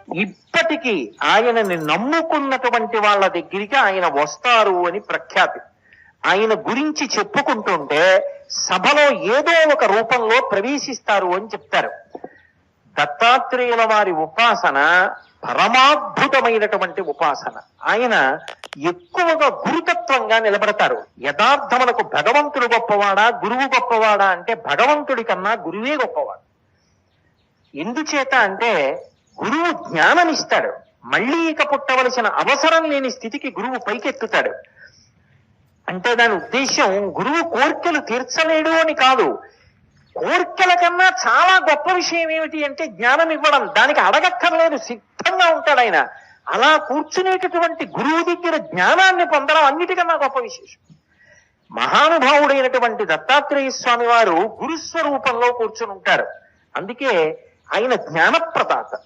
ఇప్పటికీ ఆయనని నమ్ముకున్నటువంటి వాళ్ళ దగ్గరికి ఆయన వస్తారు అని ప్రఖ్యాతి. ఆయన గురించి చెప్పుకుంటుంటే సభలో ఏదో ఒక రూపంలో ప్రవేశిస్తారు అని చెప్తారు. దత్తాత్రేయుల వారి ఉపాసన పరమాద్భుతమైనటువంటి ఉపాసన. ఆయన ఎక్కువగా గురుతత్వంగా నిలబడతారు. యథార్థములకు భగవంతుడు గొప్పవాడా గురువు గొప్పవాడా అంటే భగవంతుడి కన్నా గురువే గొప్పవాడు. ఎందుచేత అంటే గురువు జ్ఞానమిస్తాడు, మళ్ళీ ఇక పుట్టవలసిన అవసరం లేని స్థితికి గురువు పైకెత్తుతాడు. అంటే దాని ఉద్దేశం గురువు కోర్కెలు తీర్చలేడు అని కాదు. కోర్కెల కన్నా చాలా గొప్ప విషయం ఏమిటి అంటే జ్ఞానం ఇవ్వడం. దానికి అడగక్కర్లేదు, సిద్ధంగా ఉంటాడు ఆయన. అలా కూర్చునేటటువంటి గురువు దగ్గర జ్ఞానాన్ని పొందడం అన్నిటికన్నా గొప్ప విశేషం. మహానుభావుడైనటువంటి దత్తాత్రేయ స్వామి వారు గురుస్వరూపంలో కూర్చుని ఉంటారు. అందుకే ఆయన జ్ఞానప్రదాత.